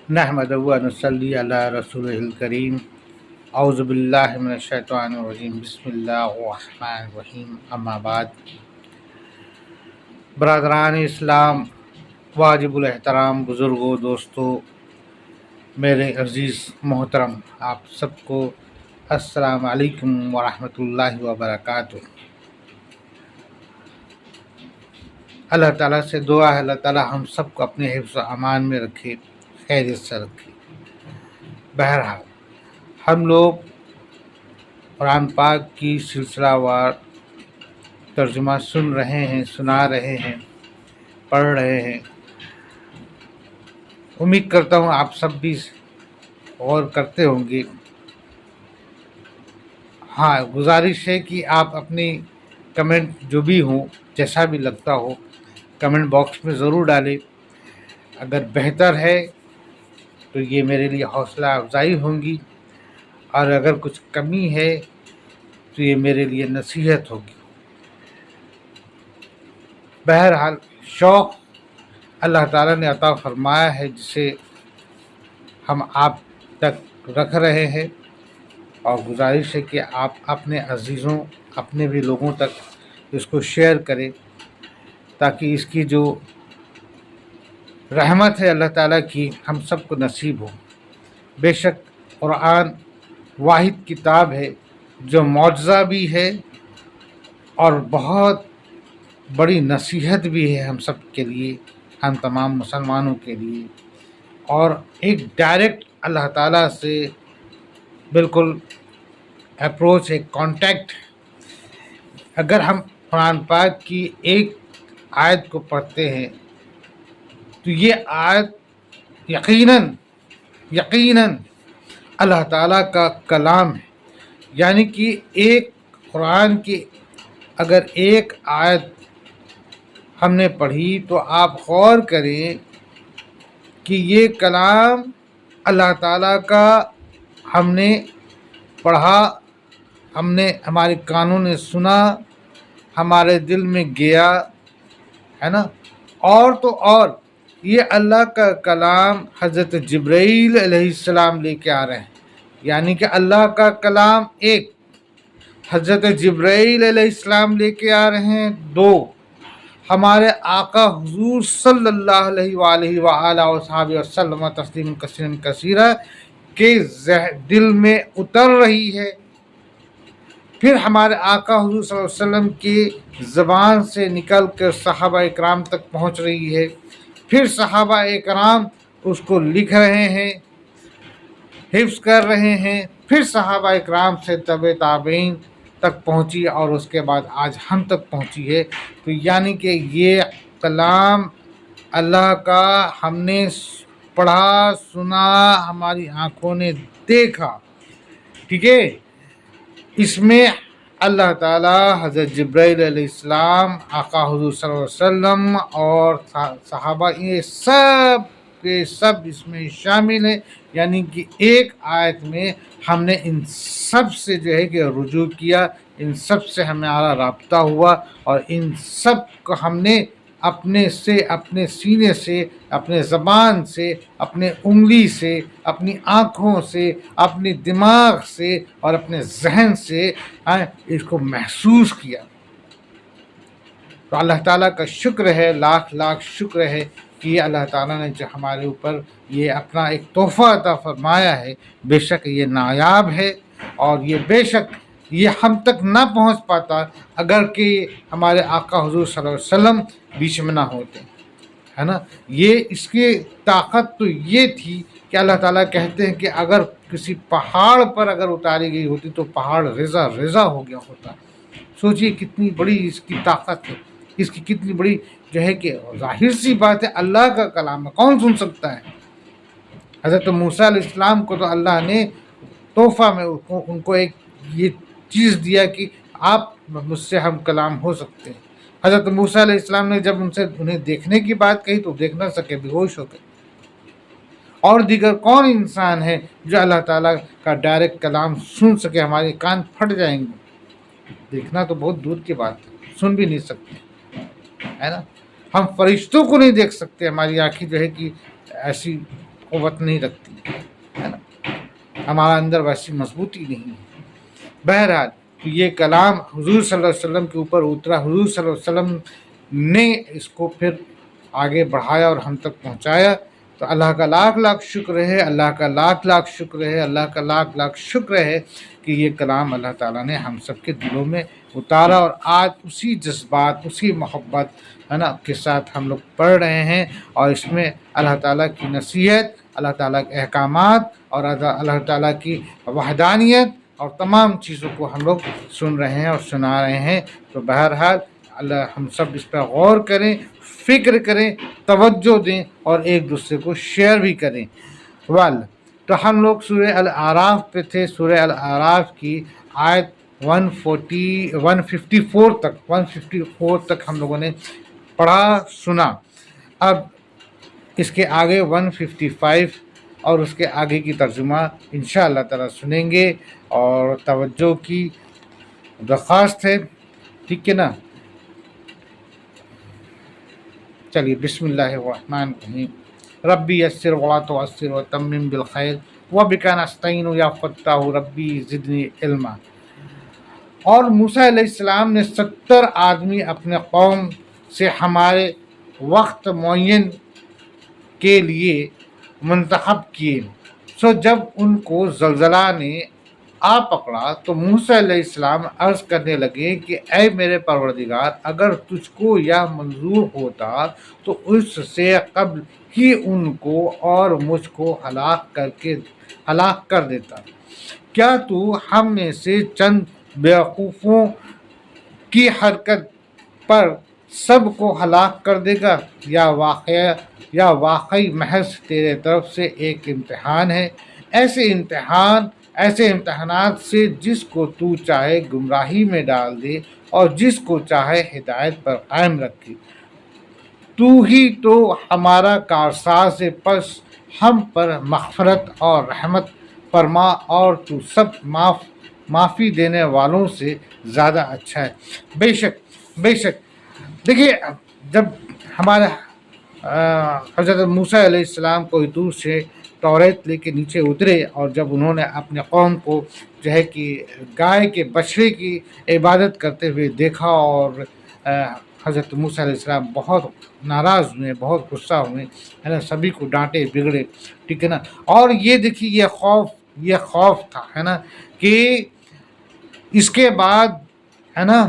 نحمدہ و نصلی علی رسولہ الکریم اعوذ باللہ من الشیطان الرجیم بسم اللہ الرحمن الرحیم اما بعد برادران اسلام، واجب الاحترام بزرگوں، دوستوں، میرے عزیز محترم، آپ سب کو السلام علیکم ورحمۃ اللہ وبرکاتہ۔ اللہ تعالیٰ سے دعا ہے اللہ تعالیٰ ہم سب کو اپنے حفظ و امان میں رکھے، خیریت سے رکھے۔ بہرحال ہم لوگ قرآن پاک کی سلسلہ وار ترجمہ سن رہے ہیں، سنا رہے ہیں، پڑھ رہے ہیں۔ امید کرتا ہوں آپ سب بھی غور کرتے ہوں گے۔ ہاں، گزارش ہے کہ آپ اپنی کمنٹ جو بھی ہوں، جیسا بھی لگتا ہو، کمنٹ باکس میں ضرور ڈالیں۔ اگر بہتر ہے تو یہ میرے لیے حوصلہ افزائی ہوں گی، اور اگر کچھ کمی ہے تو یہ میرے لیے نصیحت ہوگی۔ بہرحال شوق اللہ تعالیٰ نے عطا فرمایا ہے، جسے ہم آپ تک رکھ رہے ہیں، اور گزارش ہے کہ آپ اپنے عزیزوں، اپنے بھی لوگوں تک اس کو شیئر کریں، تاکہ اس کی جو رحمت ہے اللہ تعالیٰ کی ہم سب کو نصیب ہو۔ بے شک قرآن واحد کتاب ہے جو معجزہ بھی ہے اور بہت بڑی نصیحت بھی ہے ہم سب کے لیے، ہم تمام مسلمانوں کے لیے، اور ایک ڈائریکٹ اللہ تعالیٰ سے بالکل اپروچ، ایک کانٹیکٹ۔ اگر ہم قرآن پاک کی ایک آیت کو پڑھتے ہیں تو یہ آیت یقیناً اللہ تعالیٰ کا کلام ہے، یعنی کہ ایک قرآن کی اگر ایک آیت ہم نے پڑھی تو آپ غور کریں کہ یہ کلام اللہ تعالیٰ کا ہم نے پڑھا، ہمارے کانوں نے سنا، ہمارے دل میں گیا، ہے نا۔ اور تو اور یہ اللہ کا کلام حضرت جبرائیل علیہ السلام لے کے آ رہے ہیں، یعنی کہ اللہ کا کلام ایک، حضرت جبرائیل علیہ السلام لے کے آ رہے ہیں دو، ہمارے آقا حضور صلی اللہ علیہ وآلہ وآلہ وصحبہ وسلم تسلیما کثیرا کثیرا کے دل میں اتر رہی ہے، پھر ہمارے آقا حضور صلی اللہ علیہ وسلم کی زبان سے نکل کر صحابہ اکرام تک پہنچ رہی ہے، پھر صحابہ اکرام اس کو لکھ رہے ہیں، حفظ کر رہے ہیں، پھر صحابہ اکرام سے تبع تابعین تک پہنچی، اور اس کے بعد آج ہم تک پہنچی ہے۔ تو یعنی کہ یہ کلام اللہ کا ہم نے پڑھا، سنا، ہماری آنکھوں نے دیکھا، ٹھیک ہے۔ اس میں اللہ تعالیٰ حضرت جبرائیل علیہ السلام، آقا حضور صلی اللہ علیہ وسلم اور صحابہ، یہ سب کے سب اس میں شامل ہیں، یعنی کہ ایک آیت میں ہم نے ان سب سے جو ہے کہ رجوع کیا، ان سب سے ہمارا رابطہ ہوا، اور ان سب کو ہم نے اپنے سینے سے، اپنے زبان سے، اپنے انگلی سے، اپنی آنکھوں سے، اپنے دماغ سے اور اپنے ذہن سے اس کو محسوس کیا۔ تو اللہ تعالیٰ کا شکر ہے، لاکھ لاکھ شکر ہے کہ اللہ تعالیٰ نے جو ہمارے اوپر یہ اپنا ایک تحفہ عطا فرمایا ہے۔ بے شک یہ نایاب ہے، اور یہ بے شک یہ ہم تک نہ پہنچ پاتا اگر کہ ہمارے آقا حضور صلی اللہ علیہ وسلم بیچ میں نہ ہوتے، ہے نا۔ یہ اس کی طاقت تو یہ تھی کہ اللہ تعالیٰ کہتے ہیں کہ اگر کسی پہاڑ پر اگر اتاری گئی ہوتی تو پہاڑ رضا رضا ہو گیا ہوتا۔ سوچئے کتنی بڑی اس کی طاقت ہے، اس کی کتنی بڑی جو ہے کہ ظاہر سی بات ہے، اللہ کا کلام ہے، کون سن سکتا ہے۔ حضرت موسیٰ علیہ السلام کو تو اللہ نے تحفہ میں ان کو ایک یہ چیز دیا کہ آپ مجھ سے ہم کلام ہو سکتے ہیں۔ حضرت موسیٰ علیہ السلام نے جب انہیں دیکھنے کی بات کہی تو دیکھ نہ سکے، بے ہوش ہو گئے۔ اور دیگر کون انسان ہے جو اللہ تعالیٰ کا ڈائریکٹ کلام سن سکے؟ ہمارے کان پھٹ جائیں گے، دیکھنا تو بہت دور کی بات ہے، سن بھی نہیں سکتے، ہے نا۔ ہم فرشتوں کو نہیں دیکھ سکتے، ہماری آنکھیں جو ہے کہ ایسی قوت نہیں رکھتی ہے نا، ہمارا اندر ویسی مضبوطی نہیں ہے۔ بہرحال تو یہ کلام حضور صلی اللہ علیہ وسلم کے اوپر اترا، حضور صلی اللہ علیہ وسلم نے اس کو پھر آگے بڑھایا اور ہم تک پہنچایا۔ تو اللہ کا لاکھ لاکھ شکر ہے، اللہ کا لاکھ لاکھ شکر ہے، اللہ کا لاکھ لاکھ شکر ہے کہ یہ کلام اللہ تعالیٰ نے ہم سب کے دلوں میں اتارا، اور آج اسی جذبات، اسی محبت ہے نا کے ساتھ ہم لوگ پڑھ رہے ہیں، اور اس میں اللہ تعالیٰ کی نصیحت، اللہ تعالیٰ کے احکامات اور اللہ تعالیٰ کی وحدانیت اور تمام چیزوں کو ہم لوگ سن رہے ہیں اور سنا رہے ہیں۔ تو بہرحال اللہ ہم سب اس پر غور کریں، فکر کریں، توجہ دیں اور ایک دوسرے کو شیئر بھی کریں۔ تو ہم لوگ سورہ الاعراف پہ تھے، سورہ الاعراف کی آیت 154 تک ہم لوگوں نے پڑھا سنا۔ اب اس کے آگے 155 اور اس کے آگے کی ترجمہ انشاءاللہ تعالی سنیں گے، اور توجہ کی درخواست ہے، ٹھیک ہے نا۔ چلیے بسم اللہ الرحمن الرحیم۔ ربی یسر ولا تعسر وتمم بالخیر وبک نستعین یا فتاح ربی زدنی علما۔ اور موسیٰ علیہ السلام نے 70 آدمی اپنے قوم سے ہمارے وقت معین کے لیے منتخب کیے، سو جب ان کو زلزلہ نے آ پکڑا تو موسیٰ علیہ السلام عرض کرنے لگے کہ اے میرے پروردگار، اگر تجھ کو یہ منظور ہوتا تو اس سے قبل ہی ان کو اور مجھ کو ہلاک کر دیتا۔ کیا تو ہم میں سے چند بیوقوفوں کی حرکت پر سب کو ہلاک کر دے گا، یا واقعی محض تیرے طرف سے ایک امتحان ہے؟ ایسے امتحانات سے جس کو تو چاہے گمراہی میں ڈال دے اور جس کو چاہے ہدایت پر قائم رکھے۔ تو ہی تو ہمارا کارساز ہے، پس ہم پر مغفرت اور رحمت فرما، اور تو سب معافی دینے والوں سے زیادہ اچھا ہے۔ بے شک دیکھیے، جب ہمارے حضرت موسیٰ علیہ السلام کوئی دور سے توریت لے کے نیچے اترے، اور جب انہوں نے اپنے قوم کو جو ہے کہ گائے کے بچھڑے کی عبادت کرتے ہوئے دیکھا، اور حضرت موسیٰ علیہ السلام بہت ناراض ہوئے، بہت غصہ ہوئے، ہے نا، سبھی کو ڈانٹے بگڑے، ٹھیک ہے نا۔ اور یہ دیکھیے یہ خوف تھا، ہے نا، کہ اس کے بعد ہے نا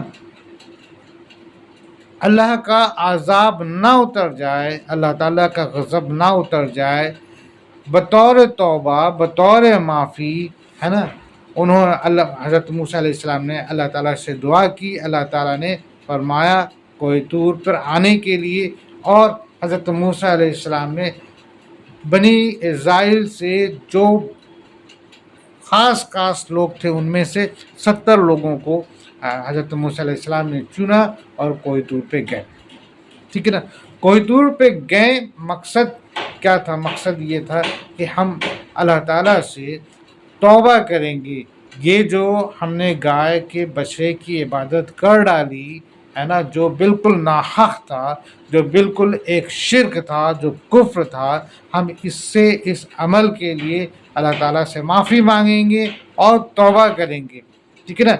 اللہ کا عذاب نہ اتر جائے، اللہ تعالیٰ کا غضب نہ اتر جائے، بطور توبہ، بطور معافی، ہے نا، حضرت موسیٰ علیہ السلام نے اللہ تعالیٰ سے دعا کی۔ اللہ تعالیٰ نے فرمایا کوہ طور پر آنے کے لیے، اور حضرت موسیٰ علیہ السلام نے بنی اسرائیل سے جو خاص لوگ تھے ان میں سے 70 لوگوں کو حضرت موسیٰ علیہ السلام نے چنا اور کوہ طور پہ گئے، ٹھیک ہے نا۔ کوہ طور پہ گئے، مقصد کیا تھا؟ مقصد یہ تھا کہ ہم اللہ تعالیٰ سے توبہ کریں گے، یہ جو ہم نے گائے کے بچھڑے کی عبادت کر ڈالی ہے نا، جو بالکل ناحق تھا، جو بالکل ایک شرک تھا، جو کفر تھا، ہم اس عمل کے لیے اللہ تعالیٰ سے معافی مانگیں گے اور توبہ کریں گے، ٹھیک ہے نا۔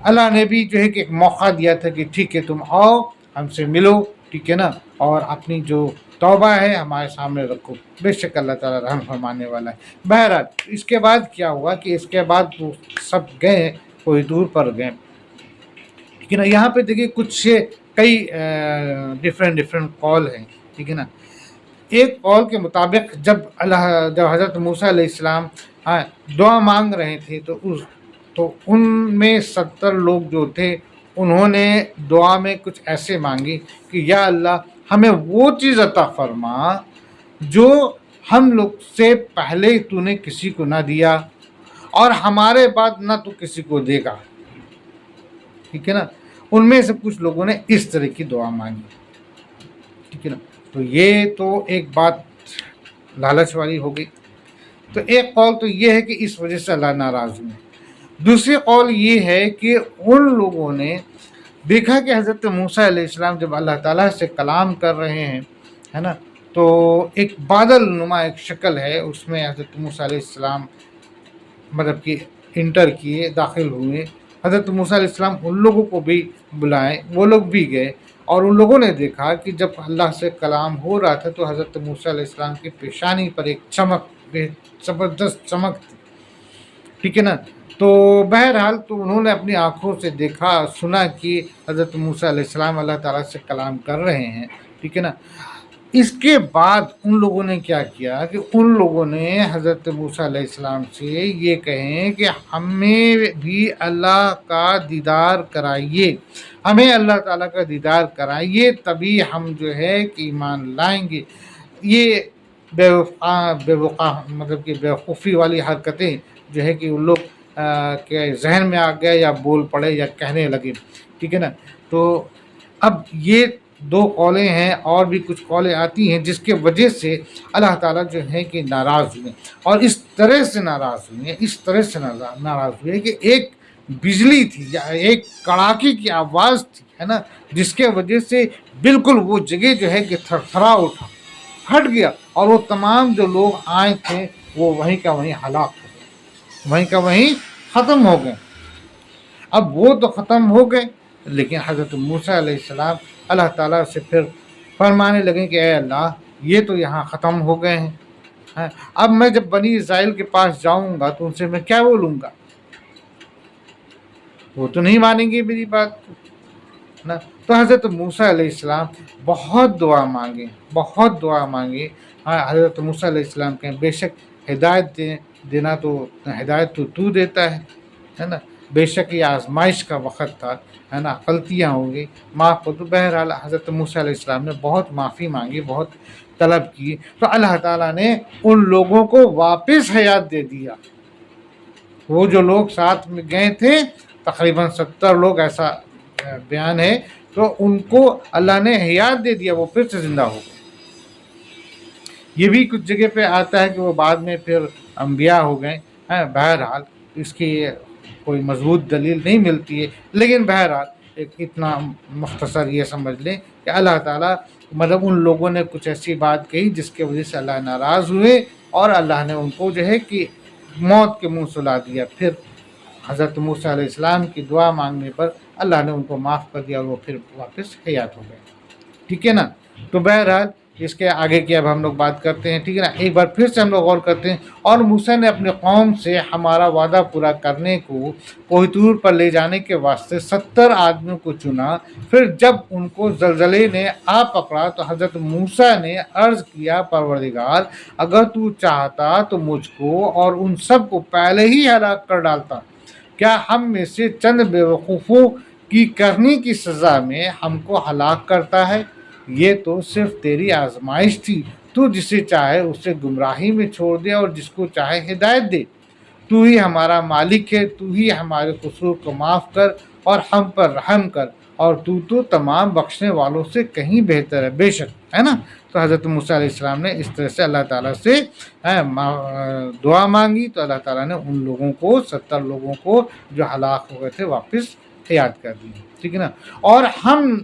اللہ نے بھی جو ہے کہ ایک موقع دیا تھا کہ ٹھیک ہے تم آؤ ہم سے ملو، ٹھیک ہے نا، اور اپنی جو توبہ ہے ہمارے سامنے رکھو، بے شک اللہ تعالیٰ رحم فرمانے والا ہے۔ بہرحال اس کے بعد کیا ہوا کہ اس کے بعد وہ سب گئے، کوئی دور پر گئے، ٹھیک ہے نا۔ یہاں پہ دیکھیے کئی ڈفرینٹ قول ہیں، ٹھیک ہے نا۔ ایک قول کے مطابق جب حضرت موسیٰ علیہ السلام دعا مانگ رہے تھے تو ان میں 70 لوگ جو تھے انہوں نے دعا میں کچھ ایسے مانگی کہ یا اللہ ہمیں وہ چیز عطا فرما جو ہم لوگ سے پہلے تو نے کسی کو نہ دیا اور ہمارے بعد نہ تو کسی کو دے گا، ٹھیک ہے نا۔ ان میں سے کچھ لوگوں نے اس طرح کی دعا مانگی، ٹھیک ہے نا۔ تو یہ تو ایک بات لالچ والی ہو گئی۔ تو ایک قول تو یہ ہے کہ اس وجہ سے اللہ ناراض ہوئے۔ دوسری قول یہ ہے کہ ان لوگوں نے دیکھا کہ حضرت موسیٰ علیہ السلام جب اللہ تعالیٰ سے کلام کر رہے ہیں، ہے نا، تو ایک بادل نما ایک شکل ہے، اس میں حضرت موسیٰ علیہ السلام مطلب کہ انٹر کیے، داخل ہوئے۔ حضرت موسیٰ علیہ السلام ان لوگوں کو بھی بلائیں، وہ لوگ بھی گئے، اور ان لوگوں نے دیکھا کہ جب اللہ سے کلام ہو رہا تھا تو حضرت موسیٰ علیہ السلام کی پیشانی پر ایک چمک، زبردست چمک تھی، ٹھیک ہے نا۔ تو بہرحال تو انہوں نے اپنی آنکھوں سے دیکھا، سنا کہ حضرت موسیٰ علیہ السلام اللہ تعالیٰ سے کلام کر رہے ہیں، ٹھیک ہے نا۔ اس کے بعد ان لوگوں نے کیا کیا کہ ان لوگوں نے حضرت موسیٰ علیہ السلام سے یہ کہیں کہ ہمیں بھی اللہ کا دیدار کرائیے، ہمیں اللہ تعالیٰ کا دیدار کرائیے، تبھی ہم جو ہے کہ ایمان لائیں گے۔ یہ بے وقع مطلب کہ بیوقوفی والی حرکتیں جو ہے کہ ان لوگ کے ذہن میں آ گئے یا بول پڑے یا کہنے لگے، ٹھیک ہے نا۔ تو اب یہ دو قولیں ہیں، اور بھی کچھ قولیں آتی ہیں جس کے وجہ سے اللہ تعالیٰ جو ہے کہ ناراض ہوئے، اور اس طرح سے ناراض ہوئے، اس طرح سے ناراض ہوئے کہ ایک بجلی تھی یا ایک کڑاکے کی آواز تھی، ہے نا، جس کے وجہ سے بالکل وہ جگہ جو ہے کہ تھر تھرا اٹھا، ہٹ گیا، اور وہ تمام جو لوگ آئے تھے وہ وہیں کا وہیں ہلاک ہو گئے، وہیں کا وہیں ختم ہو گئے۔ اب وہ تو ختم ہو گئے، لیکن حضرت موسیٰ علیہ السلام اللہ تعالیٰ سے پھر فرمانے لگے کہ اے اللہ، یہ تو یہاں ختم ہو گئے ہیں، اب میں جب بنی اسرائیل کے پاس جاؤں گا تو ان سے میں کیا بولوں گا؟ وہ تو نہیں مانیں گے میری بات نا۔ تو حضرت موسیٰ علیہ السلام بہت دعا مانگے، بہت دعا مانگے۔ حضرت موسیٰ علیہ السلام کہیں بے شک ہدایت دینا تو ہدایت تو دیتا ہے نا، بے شک یہ آزمائش کا وقت تھا، ہے نا، غلطیاں ہوں گی، معاف کر دو۔ بہرحال حضرت موسیٰ علیہ السلام نے بہت معافی مانگی، بہت طلب کی، تو اللہ تعالیٰ نے ان لوگوں کو واپس حیات دے دیا۔ وہ جو لوگ ساتھ میں گئے تھے تقریباً 70 لوگ، ایسا بیان ہے، تو ان کو اللہ نے حیات دے دیا، وہ پھر سے زندہ ہو گئے۔ یہ بھی کچھ جگہ پہ آتا ہے کہ وہ بعد میں پھر انبیاء ہو گئے ہیں۔ بہرحال اس کی کوئی مضبوط دلیل نہیں ملتی ہے، لیکن بہرحال ایک اتنا مختصر یہ سمجھ لیں کہ اللہ تعالیٰ مطلب ان لوگوں نے کچھ ایسی بات کہی جس کی وجہ سے اللہ ناراض ہوئے، اور اللہ نے ان کو جو ہے کہ موت کے منہ سلا دیا۔ پھر حضرت موسیٰ علیہ السلام کی دعا مانگنے پر اللہ نے ان کو معاف کر دیا، اور وہ پھر واپس حیات ہو گئے، ٹھیک ہے نا۔ تو بہرحال اس کے آگے کی اب ہم لوگ بات کرتے ہیں، ٹھیک ہے نا۔ ایک بار پھر سے ہم لوگ غور کرتے ہیں، اور موسیٰ نے اپنے قوم سے ہمارا وعدہ پورا کرنے کو کوہ طور پر لے جانے کے واسطے 70 آدمیوں کو چنا۔ پھر جب ان کو زلزلے نے آ پکڑا تو حضرت موسیٰ نے عرض کیا، پروردگار، اگر تو چاہتا تو مجھ کو اور ان سب کو پہلے ہی ہلاک کر ڈالتا، کیا ہم میں سے چند بیوقوفوں کی کرنی کی سزا میں ہم کو ہلاک کرتا ہے؟ یہ تو صرف تیری آزمائش تھی، تو جسے چاہے اسے گمراہی میں چھوڑ دے اور جس کو چاہے ہدایت دے۔ تو ہی ہمارا مالک ہے، تو ہی ہمارے قصور کو معاف کر اور ہم پر رحم کر، اور تو تمام بخشنے والوں سے کہیں بہتر ہے، بے شک، ہے نا۔ تو حضرت موسیٰ علیہ السلام نے اس طرح سے اللہ تعالیٰ سے دعا مانگی، تو اللہ تعالیٰ نے ان لوگوں کو 70 لوگوں کو جو ہلاک ہو گئے تھے واپس حیات کر دی، ٹھیک ہے نا۔ اور ہم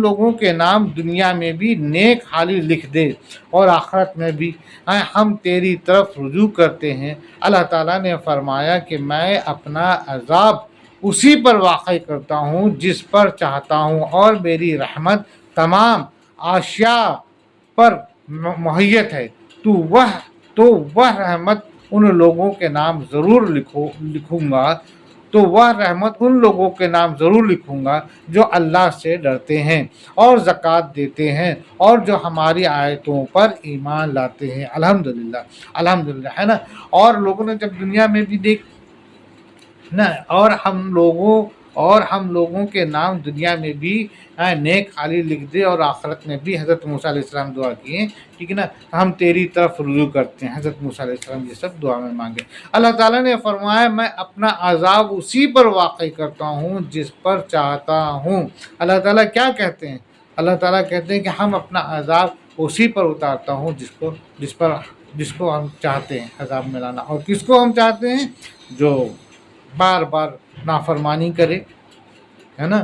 لوگوں کے نام دنیا میں بھی نیک حالی لکھ دے، اور آخرت میں بھی ہم تیری طرف رجوع کرتے ہیں۔ اللہ تعالیٰ نے فرمایا کہ میں اپنا عذاب اسی پر واقع کرتا ہوں جس پر چاہتا ہوں، اور میری رحمت تمام اشیاء پر محیط ہے، تو وہ رحمت ان لوگوں کے نام ضرور لکھوں گا تو وہ رحمت ان لوگوں کے نام ضرور لکھوں گا جو اللہ سے ڈرتے ہیں اور زکوٰۃ دیتے ہیں اور جو ہماری آیتوں پر ایمان لاتے ہیں۔ الحمدللہ، الحمدللہ، ہے نا۔ اور لوگوں نے جب دنیا میں بھی دیکھ نا، اور ہم لوگوں کے نام دنیا میں بھی نیک حالی لکھ دے، اور آخرت میں بھی حضرت موسیٰ علیہ السلام دعا کیے، ٹھیک ہے نا، ہم تیری طرف رجوع کرتے ہیں۔ حضرت موسیٰ علیہ السلام یہ سب دعا میں مانگے۔ اللہ تعالیٰ نے فرمایا میں اپنا عذاب اسی پر واقع کرتا ہوں جس پر چاہتا ہوں۔ اللہ تعالیٰ کیا کہتے ہیں؟ اللہ تعالیٰ کہتے ہیں کہ ہم اپنا عذاب اسی پر اتارتا ہوں جس کو ہم چاہتے ہیں عذاب میں لانا، اور کس کو ہم چاہتے ہیں؟ جو بار بار نافرمانی کرے، ہے نا،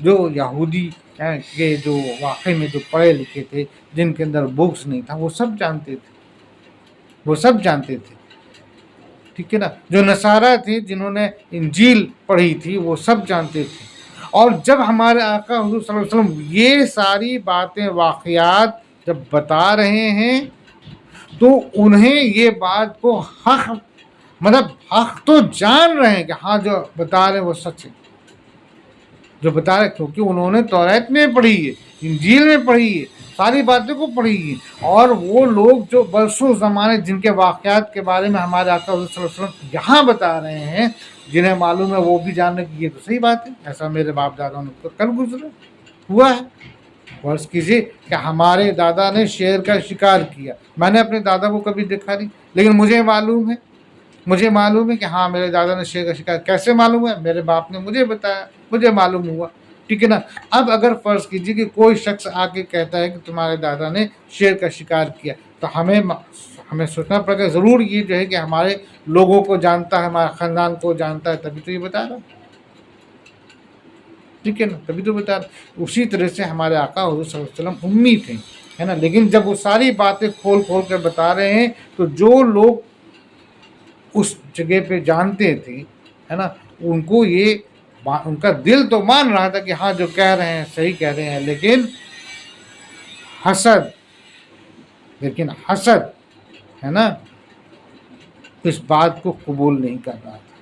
جو یہودی کے جو واقعے میں جو پڑھے لکھے تھے، جن کے اندر بکس نہیں تھا، وہ سب جانتے تھے، وہ سب جانتے تھے، ٹھیک ہے نا. جو نصارہ تھے جنہوں نے انجیل پڑھی تھی وہ سب جانتے تھے. اور جب ہمارے آقا حضور صلی اللہ علیہ وسلم یہ ساری باتیں واقعات جب بتا رہے ہیں تو انہیں یہ بات کو حق، مطلب حق تو جان رہے ہیں کہ ہاں جو بتا رہے ہیں وہ سچ ہے، جو بتا رہے، کیونکہ انہوں نے توریت میں پڑھی ہے، انجیل میں پڑھی ہے، ساری باتوں کو پڑھی ہے. اور وہ لوگ جو برسوں زمانے جن کے واقعات کے بارے میں ہمارے آقا حضور صلی اللہ علیہ وسلم یہاں بتا رہے ہیں، جنہیں معلوم ہے وہ بھی جاننے کی یہ تو صحیح بات ہے، ایسا میرے باپ دادا نے کل گزرا ہوا ہے. فرض کیجیے کہ ہمارے دادا نے شیر کا شکار کیا، میں نے اپنے دادا کو کبھی دیکھا نہیں، لیکن مجھے معلوم ہے کہ ہاں میرے دادا نے شیر کا شکار. کیسے معلوم ہے؟ میرے باپ نے مجھے بتایا، مجھے معلوم ہوا، ٹھیک ہے نا. اب اگر فرض کیجیے کہ کوئی شخص آ کے کہتا ہے کہ تمہارے دادا نے شیر کا شکار کیا، تو ہمیں سوچنا پڑے گا، ضرور یہ جو ہے کہ ہمارے لوگوں کو جانتا ہے، ہمارے خاندان کو جانتا ہے، تبھی تو یہ بتا رہا، ٹھیک ہے نا، تبھی تو بتا رہا. اسی طرح سے ہمارے آقا حضور صلی اللہ علیہ وسلم امی تھے، ہے نا، لیکن جب وہ ساری باتیں کھول کر بتا رہے ہیں تو جو لوگ اس جگہ پہ جانتے تھے، ہے نا، ان کو یہ ان کا دل تو مان رہا تھا کہ ہاں جو کہہ رہے ہیں صحیح کہہ رہے ہیں، لیکن حسد ہے نا، اس بات کو قبول نہیں کر رہا تھا.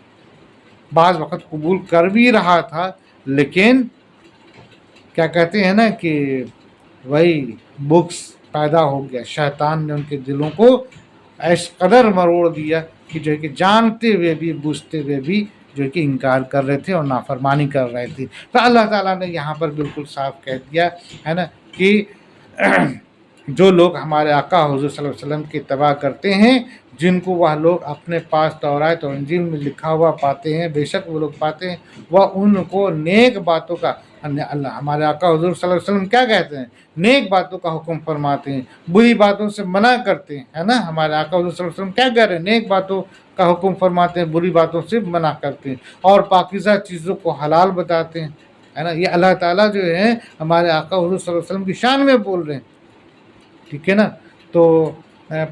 بعض وقت قبول کر بھی رہا تھا، لیکن کیا کہتے ہیں نا کہ وہی بکس پیدا ہو گیا، شیطان نے ان کے دلوں کو ایس قدر مروڑ دیا کہ جو ہے کہ جانتے ہوئے بھی بوجھتے ہوئے بھی جو ہے کہ انکار کر رہے تھے اور نافرمانی کر رہے تھے. تو اللہ تعالیٰ نے یہاں پر بالکل صاف کہہ دیا ہے نا کہ جو لوگ ہمارے آقا حضور صلی اللہ علیہ وسلم کی اتباع کرتے ہیں، جن کو وہ لوگ اپنے پاس توریت اور انجیل میں لکھا ہوا پاتے ہیں، بے شک وہ لوگ پاتے ہیں، وہ ان کو نیک باتوں کا، اللہ ہمارے آقا حضور صلی اللہ علیہ وسلم کیا کہتے ہیں؟ نیک باتوں کا حکم فرماتے ہیں، بری باتوں سے منع کرتے ہیں، ہے نا. ہمارے آقا حضور صلی اللہ علیہ وسلم کیا کہہ رہے ہیں؟ نیک باتوں کا حکم فرماتے ہیں، بری باتوں سے منع کرتے ہیں، اور پاکیزہ چیزوں کو حلال بتاتے ہیں، ہے نا. یہ اللہ تعالیٰ جو ہے ہمارے آقا حضور صلی اللہ علیہ وسلم کی شان میں بول رہے ہیں، ٹھیک ہے نا. تو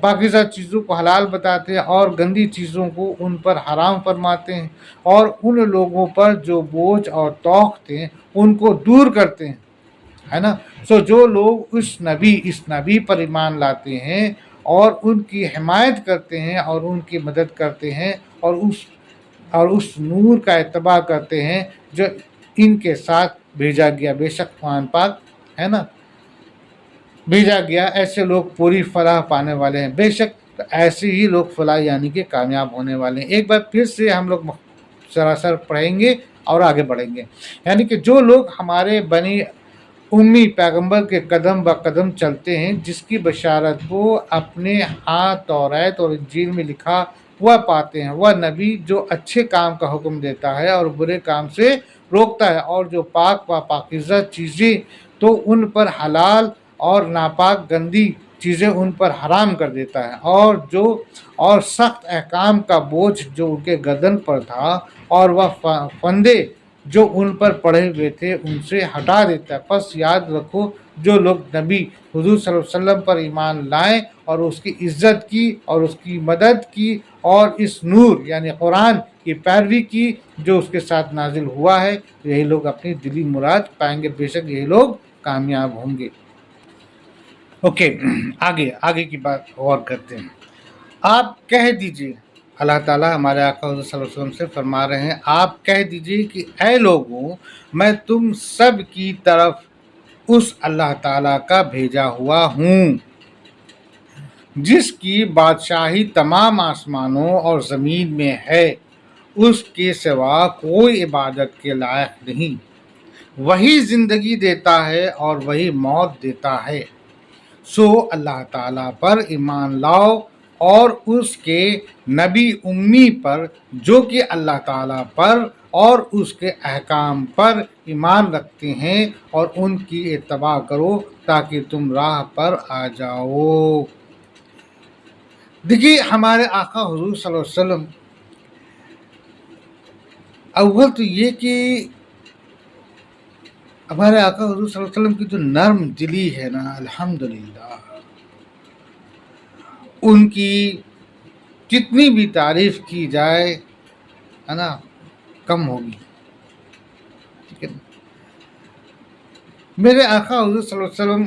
پاکیزہ چیزوں کو حلال بتاتے ہیں اور گندی چیزوں کو ان پر حرام فرماتے ہیں، اور ان لوگوں پر جو بوجھ اور توق تھے ان کو دور کرتے ہیں، ہے نا. جو لوگ اس نبی پر ایمان لاتے ہیں اور ان کی حمایت کرتے ہیں اور ان کی مدد کرتے ہیں اور اس نور کا اتباع کرتے ہیں جو ان کے ساتھ بھیجا گیا، بے شک قرآن پاک ہے نا بھیجا گیا، ایسے لوگ پوری فلاح پانے والے ہیں. بے شک تو ایسے ہی لوگ فلاح یعنی کہ کامیاب ہونے والے ہیں. ایک بار پھر سے ہم لوگ سراسر پڑھیں گے اور آگے بڑھیں گے. یعنی کہ جو لوگ ہمارے بنی امی پیغمبر کے قدم با قدم چلتے ہیں، جس کی بشارت کو اپنے ہاتھ توریت اور انجیل میں لکھا وہ پاتے ہیں، وہ نبی جو اچھے کام کا حکم دیتا ہے اور برے کام سے روکتا ہے، اور جو پاک و پاکیزہ چیزیں تو ان پر حلال اور ناپاک گندی چیزیں ان پر حرام کر دیتا ہے، اور سخت احکام کا بوجھ جو ان کے گردن پر تھا اور وہ فندے جو ان پر پڑے ہوئے تھے ان سے ہٹا دیتا ہے. پس یاد رکھو، جو لوگ نبی حضور صلی اللہ علیہ وسلم پر ایمان لائیں اور اس کی عزت کی اور اس کی مدد کی اور اس نور یعنی قرآن کی پیروی کی جو اس کے ساتھ نازل ہوا ہے، یہی لوگ اپنی دلی مراد پائیں گے، بے شک یہی لوگ کامیاب ہوں گے. اوکے، آگے کی بات غور کرتے ہیں. آپ کہہ دیجئے، اللہ تعالیٰ ہمارے آقا حضور صلی اللہ علیہ وسلم سے فرما رہے ہیں، آپ کہہ دیجئے کہ اے لوگوں، میں تم سب کی طرف اس اللہ تعالیٰ کا بھیجا ہوا ہوں جس کی بادشاہی تمام آسمانوں اور زمین میں ہے، اس کے سوا کوئی عبادت کے لائق نہیں. وہی زندگی دیتا ہے اور وہی موت دیتا ہے. اللہ تعالیٰ پر ایمان لاؤ اور اس کے نبی امی پر جو کہ اللہ تعالیٰ پر اور اس کے احکام پر ایمان رکھتے ہیں، اور ان کی اتباع کرو تاکہ تم راہ پر آ جاؤ. دیکھیے ہمارے آقا حضور صلی اللہ علیہ وسلم، اول تو یہ کہ ہمارے آقا حضور صلی اللہ علیہ وسلم کی جو نرم دلی ہے نا، الحمدللہ ان کی جتنی بھی تعریف کی جائے ہے نا کم ہوگی. ٹھیک ہے نا. میرے آقا حضور صلی اللہ علیہ وسلم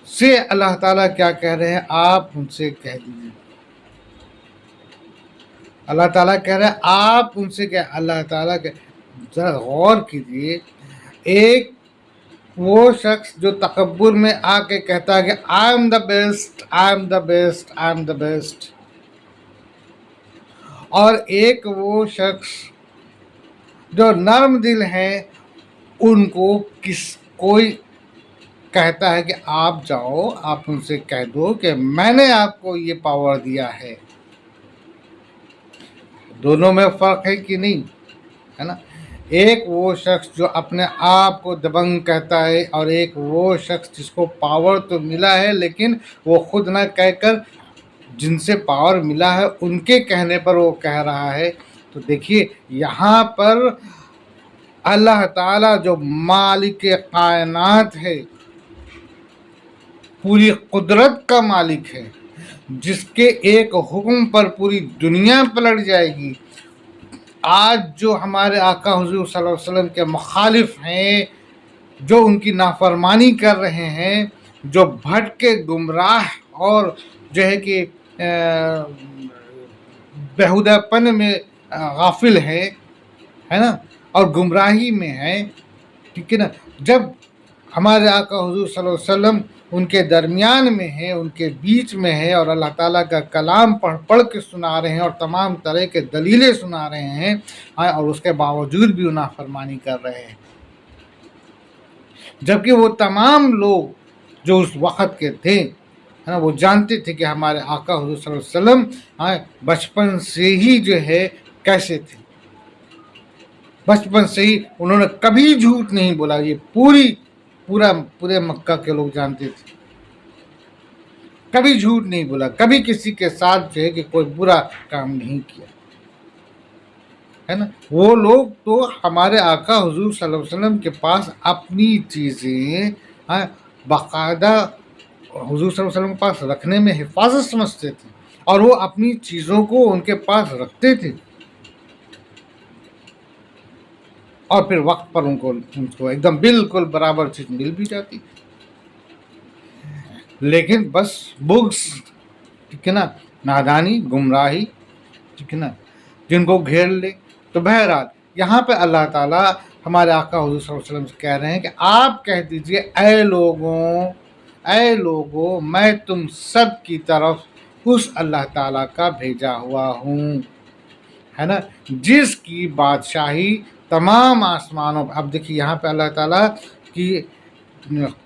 سے اللہ تعالیٰ کیا کہہ رہے ہیں، آپ ان سے کہہ دیجیے. اللہ تعالیٰ کہہ رہے ہیں آپ ان سے کیا، اللہ تعالیٰ کہ ذرا غور کیجیے. ایک وہ شخص جو تکبر میں آ کے کہتا ہے کہ I am the best, I am the best, I am the best, اور ایک وہ شخص جو نرم دل ہے ان کو کوئی کہتا ہے کہ آپ جاؤ، آپ ان سے کہہ دو کہ میں نے آپ کو یہ پاور دیا ہے. دونوں میں فرق ہے کہ نہیں، ہے نا. ایک وہ شخص جو اپنے آپ کو دبنگ کہتا ہے، اور ایک وہ شخص جس کو پاور تو ملا ہے لیکن وہ خود نہ کہہ کر جن سے پاور ملا ہے ان کے کہنے پر وہ کہہ رہا ہے. تو دیکھیے یہاں پر اللہ تعالیٰ جو مالک کائنات ہے، پوری قدرت کا مالک ہے، جس کے ایک حکم پر پوری دنیا پلٹ جائے گی. آج جو ہمارے آقا حضور صلی اللہ علیہ وسلم کے مخالف ہیں، جو ان کی نافرمانی کر رہے ہیں، جو بھٹکے گمراہ اور جو ہے کہ بیہودہ پن میں غافل ہے نا، اور گمراہی میں ہے. ٹھیک ہے نا. جب ہمارے آقا حضور صلی اللہ علیہ وسلم ان کے درمیان میں ہے، ان کے بیچ میں ہے، اور اللہ تعالیٰ کا کلام پڑھ کے سنا رہے ہیں اور تمام طرح کے دلیلیں سنا رہے ہیں، اور اس کے باوجود بھی نافرمانی کر رہے ہیں. جبکہ وہ تمام لوگ جو اس وقت کے تھے وہ جانتے تھے کہ ہمارے آقا حضور صلی اللہ علیہ وسلم بچپن سے ہی جو ہے کیسے تھے. بچپن سے ہی انہوں نے کبھی جھوٹ نہیں بولا. یہ پورے مکہ کے لوگ جانتے تھے. کبھی جھوٹ نہیں بولا، کبھی کسی کے ساتھ جو ہے کہ کوئی برا کام نہیں کیا، ہے نا. وہ لوگ تو ہمارے آقا حضور صلی اللہ علیہ وسلم کے پاس اپنی چیزیں باقاعدہ حضور صلی اللہ علیہ وسلم کے پاس رکھنے میں حفاظت سمجھتے تھے، اور وہ اپنی چیزوں کو ان کے پاس رکھتے تھے، اور پھر وقت پر ان کو ایک دم بالکل برابر چیز مل بھی جاتی. لیکن بس بغض، ٹھیک ہے نا، نادانی، گمراہی، ٹھیک ہے نا، جن کو گھیر لے. تو بہرحال یہاں پہ اللہ تعالیٰ ہمارے آقا حضور صلی اللہ علیہ وسلم سے کہہ رہے ہیں کہ آپ کہہ دیجئے اے لوگوں میں تم سب کی طرف اس اللہ تعالیٰ کا بھیجا ہوا ہوں، ہے نا، جس کی بادشاہی تمام آسمانوں. اب دیکھیے یہاں پہ اللہ تعالیٰ کی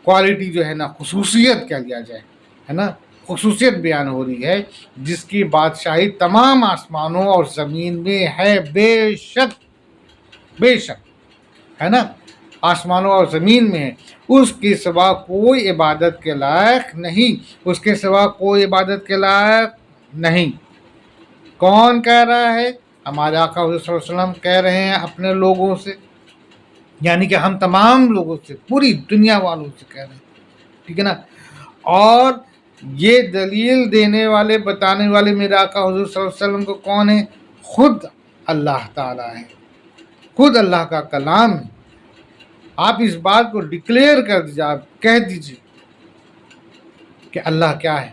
کوالٹی جو ہے نا، خصوصیت کہہ لیا جائے، ہے نا، خصوصیت بیان ہو رہی ہے، جس کی بادشاہی تمام آسمانوں اور زمین میں ہے. بے شک ہے نا، آسمانوں اور زمین میں ہے. اس کے سوا کوئی عبادت کے لائق نہیں، اس کے سوا کوئی عبادت کے لائق نہیں. کون کہہ رہا ہے؟ ہمارے آقا حضور صلی اللہ علیہ وسلم کہہ رہے ہیں اپنے لوگوں سے، یعنی کہ ہم تمام لوگوں سے، پوری دنیا والوں سے کہہ رہے ہیں. ٹھیک ہے نا. اور یہ دلیل دینے والے، بتانے والے میرے آقا حضور صلی اللہ علیہ وسلم کو کون ہے؟ خود اللہ تعالیٰ ہے، خود اللہ کا کلام ہے. آپ اس بات کو ڈکلیئر کر دیجیے، آپ کہہ دیجیے کہ اللہ کیا ہے،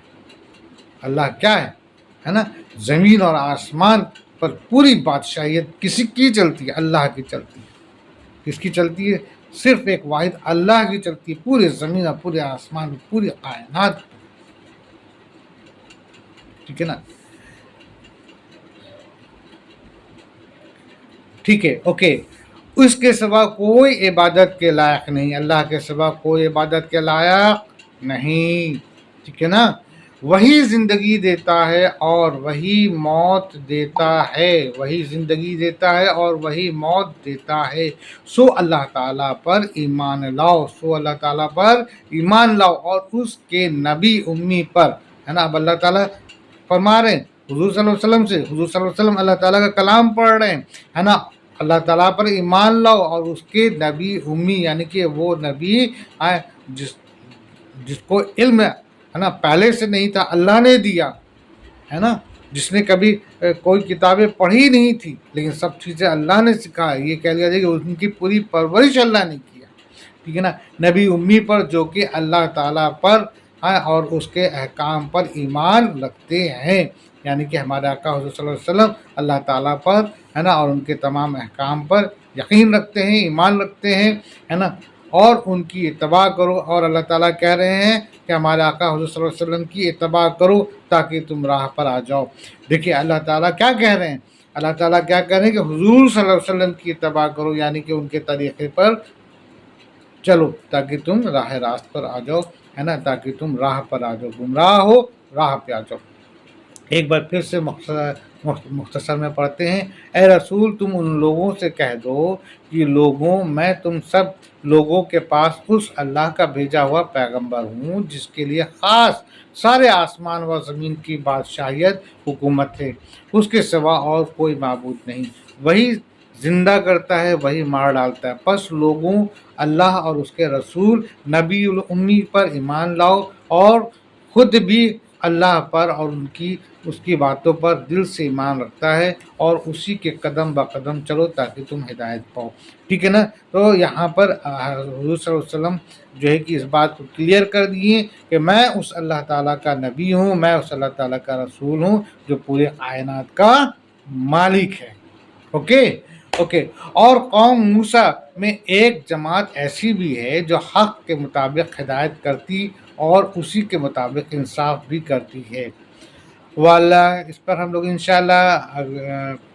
اللہ کیا ہے نا. زمین اور آسمان پر پوری بادشاہیت کسی کی چلتی ہے؟ اللہ کی چلتی ہے. کس کی چلتی ہے؟ صرف ایک واحد اللہ کی چلتی ہے، پورے زمین اور پورے آسمان، پوری کائنات. ٹھیک ہے نا. ٹھیک ہے، اوکے. اس کے سوا کوئی عبادت کے لائق نہیں، اللہ کے سوا کوئی عبادت کے لائق نہیں. ٹھیک ہے نا. وہی زندگی دیتا ہے اور وہی موت دیتا ہے، وہی زندگی دیتا ہے اور وہی موت دیتا ہے. سو اللہ تعالیٰ پر ایمان لاؤ، سو اللہ تعالیٰ پر ایمان لاؤ، اور اس کے نبی امی پر، ہے نا. اب اللہ تعالیٰ فرما رہے ہیں حضور صلی اللہ علیہ وسلم سے، حضور صلی اللہ علیہ وسلم اللہ تعالیٰ کا کلام پڑھ رہے ہیں، ہے نا. اللہ تعالیٰ پر ایمان لاؤ اور اس کے نبی امی، یعنی کہ وہ نبی جس کو علم ہے نا پہلے سے نہیں تھا، اللہ نے دیا ہے نا، جس نے کبھی کوئی کتابیں پڑھی نہیں تھی لیکن سب چیزیں اللہ نے سکھایا. یہ کہہ لیا جائے کہ ان کی پوری پرورش اللہ نے کیا، ٹھیک ہے نا. نبی امی پر جو کہ اللہ تعالیٰ پر اور اس کے احکام پر ایمان رکھتے ہیں، یعنی کہ ہمارے آقا حضور صلی اللہ علیہ وسلم اللہ تعالیٰ پر ہے نا اور ان کے تمام احکام پر یقین رکھتے ہیں، ایمان رکھتے ہیں، ہے نا، اور ان کی اتباع کرو. اور اللہ تعالیٰ کہہ رہے ہیں کہ ہمارے آقا حضور صلی اللہ علیہ وسلم کی اتباع کرو تاکہ تم راہ پر آ جاؤ. دیکھیے اللہ تعالیٰ کیا کہہ رہے ہیں، اللہ تعالیٰ کیا کہہ رہے ہیں کہ حضور صلی اللہ علیہ وسلم کی اتباع کرو، یعنی کہ ان کے طریقے پر چلو تاکہ تم راہ راست پر آ جاؤ، ہے نا، تاکہ تم راہ پر آ جاؤ، گمراہ ہو راہ پہ آ جاؤ. ایک بار پھر سے مختصر میں پڑھتے ہیں. اے رسول تم ان لوگوں سے کہہ دو کہ لوگوں میں تم سب لوگوں کے پاس اس اللہ کا بھیجا ہوا پیغمبر ہوں جس کے لیے خاص سارے آسمان و زمین کی بادشاہیت حکومت ہے، اس کے سوا اور کوئی معبود نہیں، وہی زندہ کرتا ہے وہی مار ڈالتا ہے. پس لوگوں اللہ اور اس کے رسول نبی الامی پر ایمان لاؤ اور خود بھی اللہ پر اور اس کی باتوں پر دل سے ایمان رکھتا ہے اور اسی کے قدم با قدم چلو تاکہ تم ہدایت پاؤ. ٹھیک ہے نا. تو یہاں پر حضور صلی اللہ علیہ وسلم جو ہے کہ اس بات کو کلیئر کر دیے کہ میں اس اللہ تعالیٰ کا نبی ہوں، میں اس اللہ تعالیٰ کا رسول ہوں جو پورے کائنات کا مالک ہے. اوکے. اور قوم موسیٰ میں ایک جماعت ایسی بھی ہے جو حق کے مطابق ہدایت کرتی اور اسی کے مطابق انصاف بھی کرتی ہے. واللہ اس پر ہم لوگ انشاءاللہ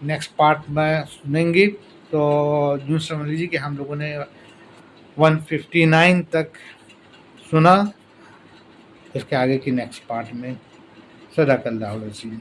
نیکسٹ پارٹ میں سنیں گے. تو یوں سمجھ لیجیے کہ ہم لوگوں نے 159 تک سنا، اس کے آگے کی نیکسٹ پارٹ میں. صدق اللہ العظیم.